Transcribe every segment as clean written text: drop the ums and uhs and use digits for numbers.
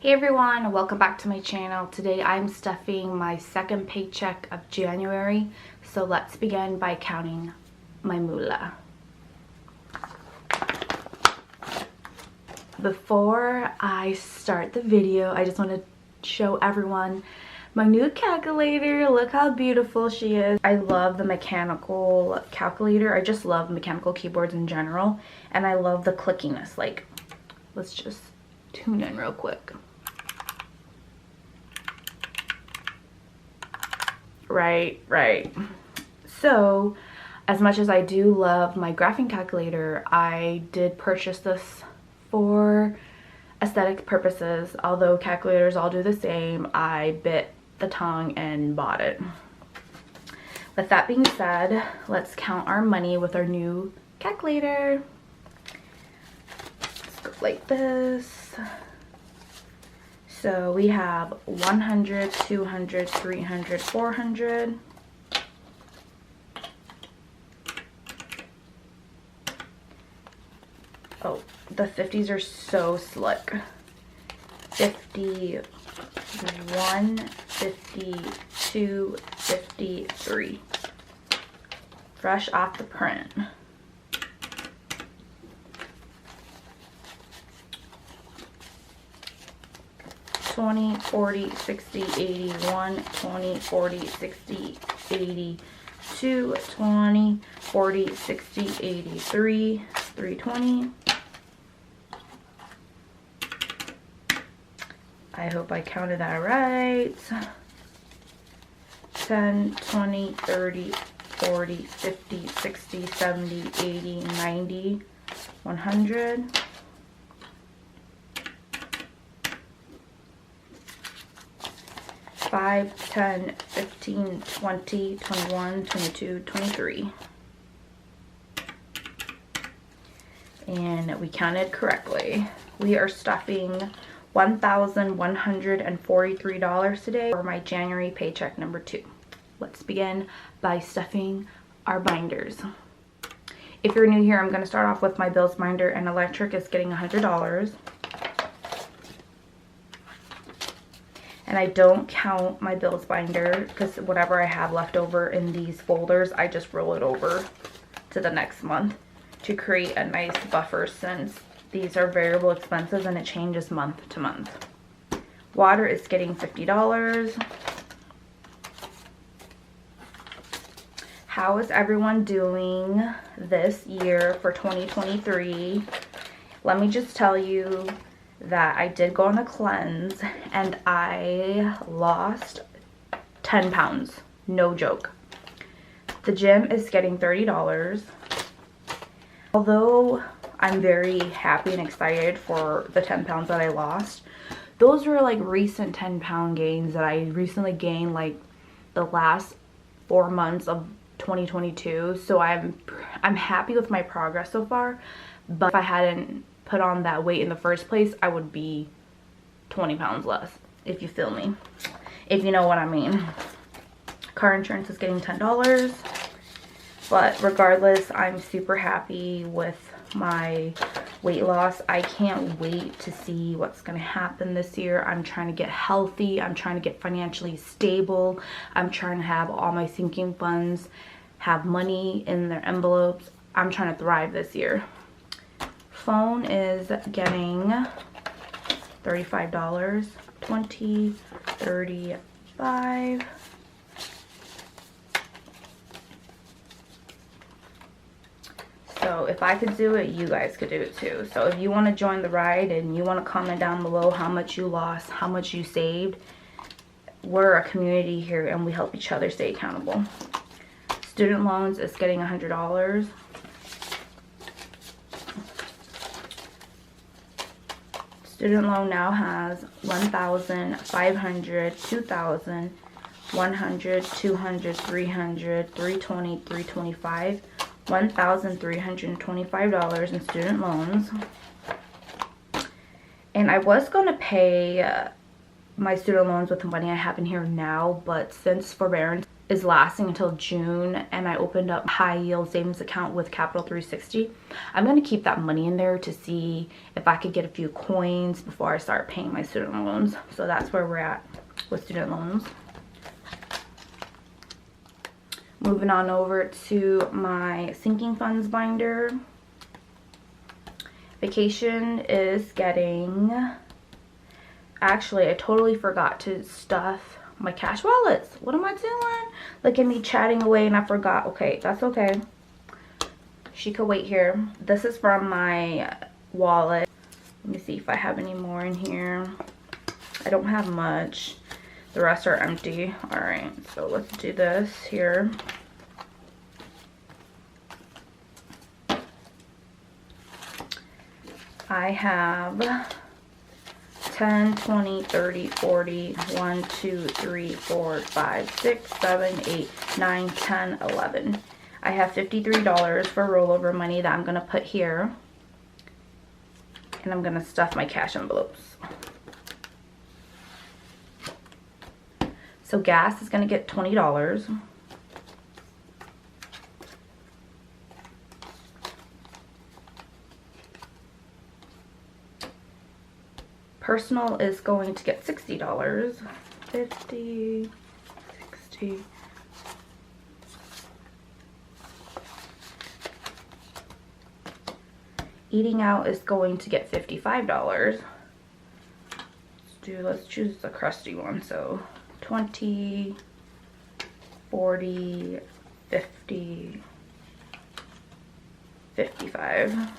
Hey everyone, welcome back to my channel. Today I'm stuffing my second paycheck of January, so let's begin by counting my moolah. Before I start the video, I just want to show everyone my new calculator. Look how beautiful she is. I love the mechanical calculator. I just love mechanical keyboards in general, and I love the clickiness. Like, let's just tune in real quick. Right. So, as much as I do love my graphing calculator, I did purchase this for aesthetic purposes. Although calculators all do the same, I bit the tongue and bought it. With that being said, let's count our money with our new calculator. Let's go like this. So we have 100, 200, 300, 400. Oh, the 50s are so slick. 51, 52, 53. Fresh off the print. $20, $40, $60, $81, $20, $40, $60, $82, $20, $40, $60, $83, $320. I hope I counted that right. 10, 20, 30, 40, 50, 60, 70, 80, 90, 100. 5, 10, 15, 20, 21, 22, 23. And we counted correctly. We are stuffing $1,143 today for my January paycheck number 2. Let's begin by stuffing our binders. If you're new here, I'm going to start off with my bills binder, and electric is getting $100. And I don't count my bills binder because whatever I have left over in these folders, I just roll it over to the next month to create a nice buffer, since these are variable expenses and it changes month to month. Water is getting $50. How is everyone doing this year for 2023? Let me just tell you that I did go on a cleanse and I lost 10 pounds. No joke. The gym is getting $30. Although I'm very happy and excited for the 10 pounds that I lost, those were like recent 10-pound gains that I recently gained like the last 4 months of 2022. So I'm happy with my progress so far, but if I hadn't put on that weight in the first place, I would be 20 pounds less, if you feel me, if you know what I mean. Car insurance is getting $10, but regardless, I'm super happy with my weight loss. I can't wait to see what's going to happen this year. I'm trying to get healthy. I'm trying to get financially stable. I'm trying to have all my sinking funds have money in their envelopes. I'm trying to thrive this year. Phone is getting $35, 20, 35. So if I could do it, you guys could do it too. So if you want to join the ride and you want to comment down below how much you lost, how much you saved, we're a community here and we help each other stay accountable. Student loans is getting $100. Student loan now has 1,500, 2,000, 100, 200, 300, 320, 325, $1,325 in student loans. And I was going to pay my student loans with the money I have in here now, but since forbearance is lasting until June, and I opened up high yield savings account with Capital 360. I'm going to keep that money in there to see if I could get a few coins before I start paying my student loans. So that's where we're at with student loans. Moving on over to my sinking funds binder. Vacation is getting, actually I totally forgot to stuff my cash wallets. What am I doing? Look at me chatting away and I forgot. Okay, that's okay. She could wait here. This is from my wallet. Let me see if I have any more in here. I don't have much. The rest are empty. All right, so let's do this here. I have 10, 20, 30, 40, 1, 2, 3, 4, 5, 6, 7, 8, 9, 10, 11. I have $53 for rollover money that I'm going to put here. And I'm going to stuff my cash envelopes. So gas is going to get $20. Personal is going to get $60. 50, 60. Eating out is going to get $55. Let's choose the crusty one. So 20, 40, 50, 55.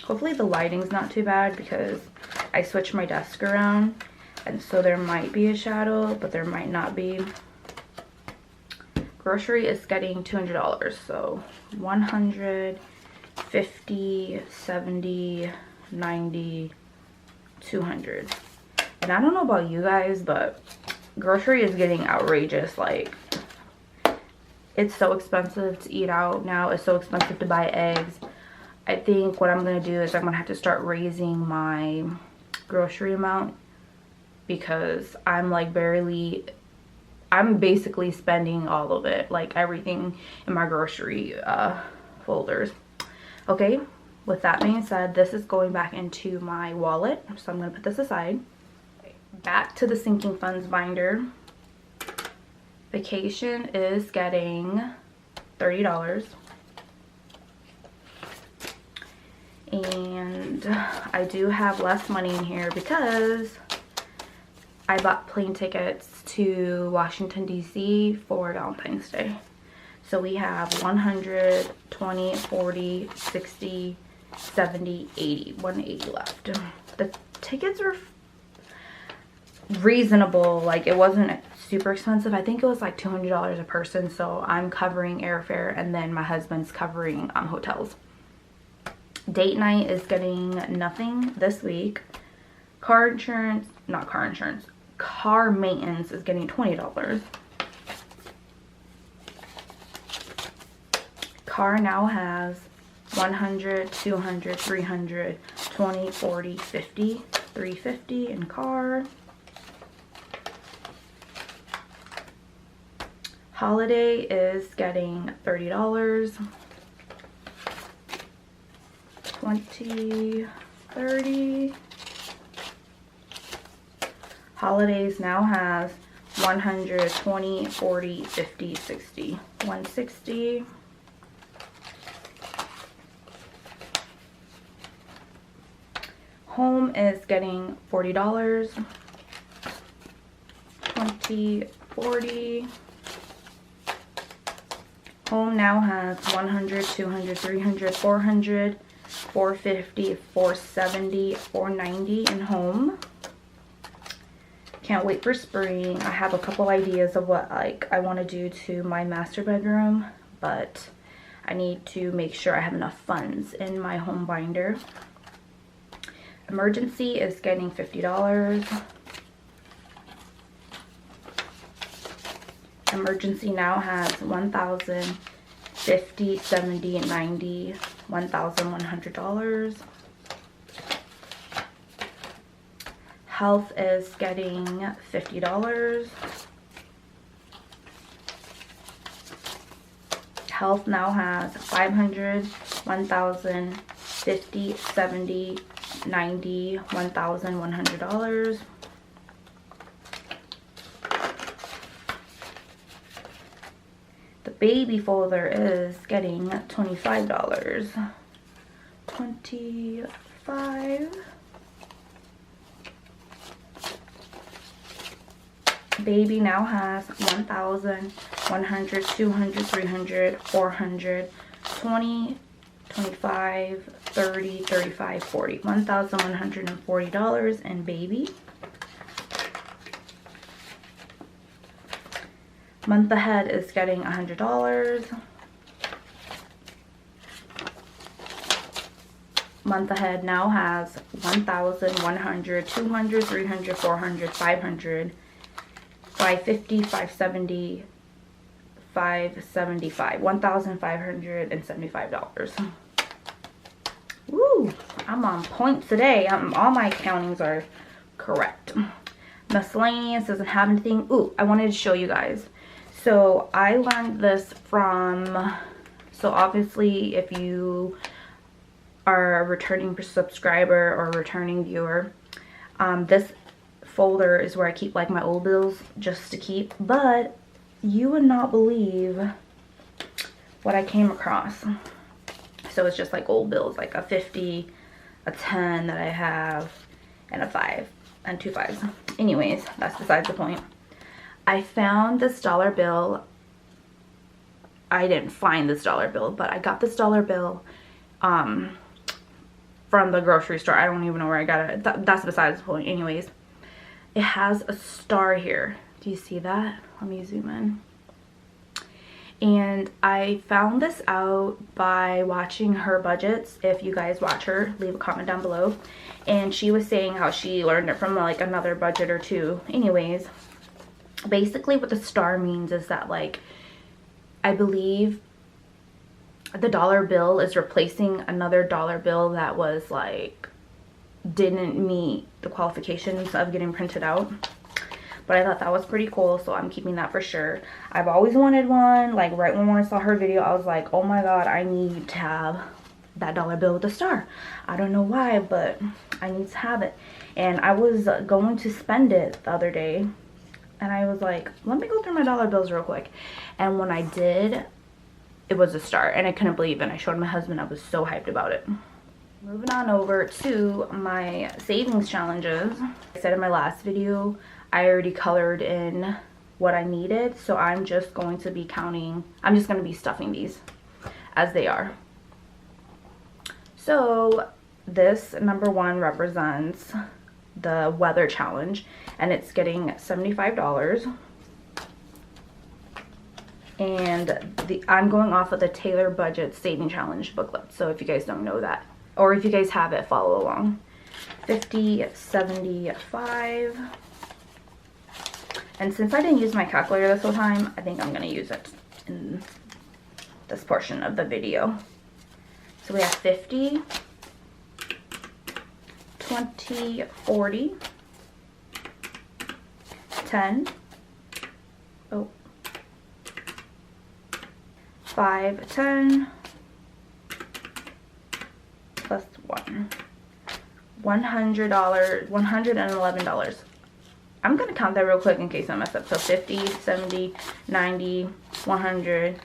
Hopefully the lighting's not too bad because I switched my desk around, and so there might be a shadow, but there might not be. Grocery is getting $200, so 100, 50, 70, 90, 200. And I don't know about you guys, but grocery is getting outrageous. Like, it's so expensive to eat out now. It's so expensive to buy eggs. I think what I'm going to do is I'm going to have to start raising my grocery amount, because I'm like I'm basically spending all of it, like everything in my grocery folders. Okay, with that being said, this is going back into my wallet, so I'm going to put this aside. Back to the sinking funds binder. Vacation is getting $30. And I do have less money in here because I bought plane tickets to Washington, D.C. for Valentine's Day. So we have 100, 20, 40, 60, 70, 80, 180 left. The tickets are reasonable. Like, it wasn't super expensive. I think it was like $200 a person. So I'm covering airfare, and then my husband's covering hotels. Date night is getting nothing this week. Car insurance, not car insurance, car maintenance is getting $20. Car now has 100, 200, 300, 20, 40, 50, 350 in car. Holiday is getting $30. 20, 30. Holidays now has 100, 20, 40, 50, 60, 160. Home is getting $40. 20, 40. Home now has 100, 200, 300, 400, 450, 470, 490 in home. Can't wait for spring. I have a couple ideas of what I want to do to my master bedroom, but I need to make sure I have enough funds in my home binder. Emergency is getting $50. Emergency now has 1,000, 50, 70, 90, $1,100. Health is getting $50. Health now has 500, 1,000, 50, 70, 90, $1,100. The baby folder is getting $25. 25. Baby now has 1,000, 100, 200, 300, 400, 20, 25, 30, 35, 40. $1,140 in baby. Month ahead is getting $100. Month ahead now has 1,000, 100, 200, 300, 400, 500, 550, 570, 575, $1,575. Woo! I'm on point today. All my countings are correct. Miscellaneous doesn't have anything. Ooh, I wanted to show you guys. So I learned this from, so obviously if you are a returning subscriber or returning viewer, this folder is where I keep like my old bills just to keep, but you would not believe what I came across. So it's just like old bills, like a 50, a 10 that I have, and a 5 and 2 5s. Anyways, that's besides the point. I found this dollar bill. I didn't find this dollar bill, but I got this dollar bill from the grocery store. I don't even know where I got it. That's besides the point. Anyways, it has a star here. Do you see that? Let me zoom in. And I found this out by watching her budgets. If you guys watch her, leave a comment down below. And she was saying how she learned it from like another budget or two. Anyways, basically what the star means is that, like, I believe the dollar bill is replacing another dollar bill that was like didn't meet the qualifications of getting printed out. But I thought that was pretty cool, so I'm keeping that for sure. I've always wanted one. Like right when I saw her video, I was like, oh my god, I need to have that dollar bill with a star. I don't know why, but I need to have it. And I was going to spend it the other day, and I was like, let me go through my dollar bills real quick. And when I did, it was a star, and I couldn't believe it. I showed my husband. I was so hyped about it. Moving on over to my savings challenges. I said in my last video, I already colored in what I needed, so I'm just going to be counting. I'm just going to be stuffing these as they are. So this number 1 represents the weather challenge, and it's getting $75. And I'm going off of the Taylor Budget Saving Challenge booklet, so if you guys don't know that, or if you guys have it, follow along. 50, 75. And since I didn't use my calculator this whole time, I think I'm going to use it in this portion of the video. So we have 50, 20, 40, 10, 5, 10, plus 1, $100, $111. I'm going to count that real quick in case I mess up. So 50, 70, 90, 100,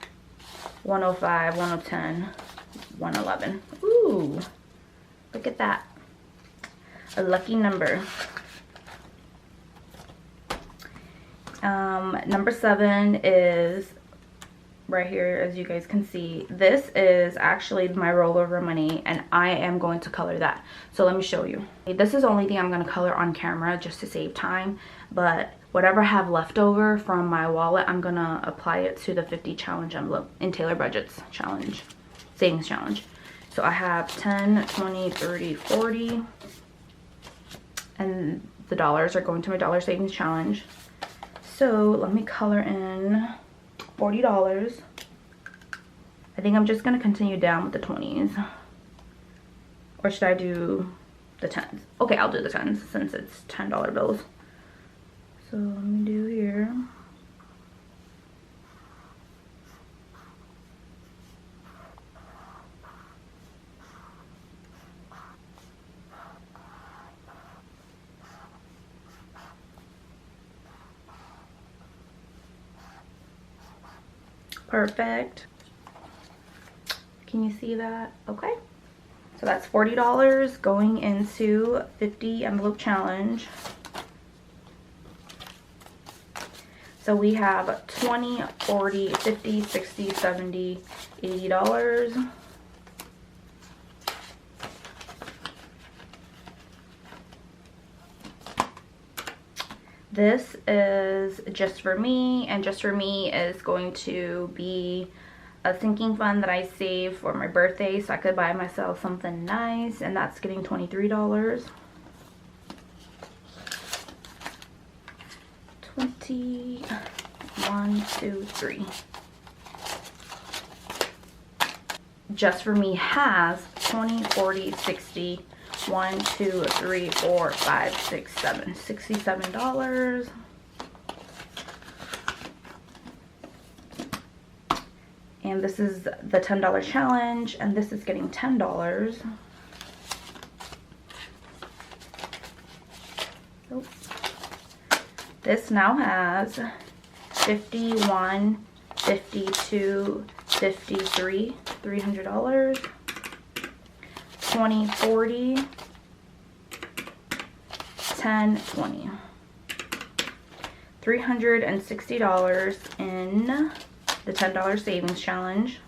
105, 110, 111. Ooh, look at that. A lucky number. Number 7 is right here, as you guys can see. This is actually my rollover money, and I am going to color that. So let me show you. This is the only thing I'm going to color on camera just to save time, but whatever I have left over from my wallet, I'm going to apply it to the 50 challenge envelope in Taylor Budget's challenge, savings challenge. So I have 10, 20, 30, 40, and the dollars are going to my dollar savings challenge. So let me color in $40. I think I'm just going to continue down with the 20s. Or should I do the 10s. Okay, I'll do the 10s since it's $10 bills. So let me do here. Perfect. Can you see that? Okay. So that's $40 going into 50 envelope challenge. So we have 20, 40, 50, 60, 70, $80. This is just for me, and just for me is going to be a sinking fund that I save for my birthday so I could buy myself something nice, and that's getting $23. 20, 1, 2, 3. Just for me has 20, 40, 60, 1, 2, 3, 4, 5, 6, 7, $67. And this is the $10 challenge, and this is getting $10. Oh. This now has 51, 52, 53, $300. 20, 40, 10, 20. $360 in the $10 savings challenge.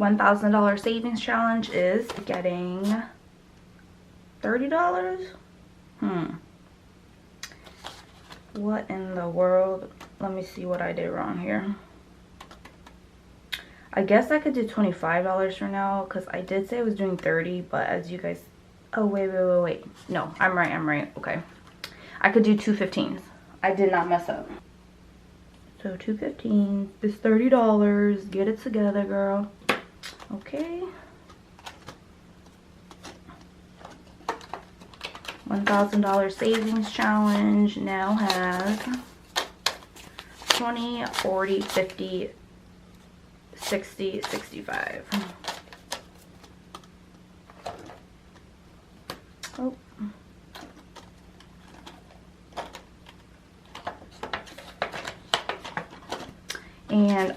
$1,000 savings challenge is getting $30. What in the world? Let me see what I did wrong here. I guess I could do $25 for now because I did say I was doing 30, but as you guys, oh wait. No, I'm right. Okay. I could do 2 15s. I did not mess up. So 2 15s is $30. Get it together, girl. Okay. $1,000 savings challenge now has 20, 40, 50, 60, 65. Oh. And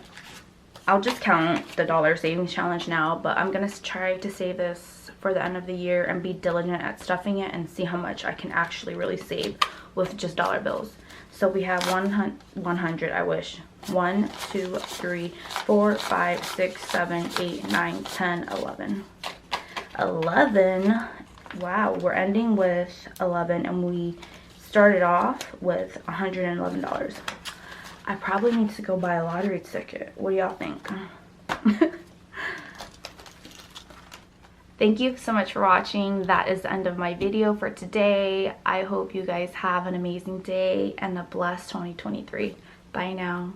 I'll just count the dollar savings challenge now, but I'm gonna try to save this for the end of the year and be diligent at stuffing it and see how much I can actually really save with just dollar bills. So we have 100, I wish. 1, 2, 3, 4, 5, 6, 7, 8, 9, 10, 11. 11. Wow, we're ending with 11 and we started off with $111. I probably need to go buy a lottery ticket. What do y'all think? Thank you so much for watching. That is the end of my video for today. I hope you guys have an amazing day and a blessed 2023. Bye now.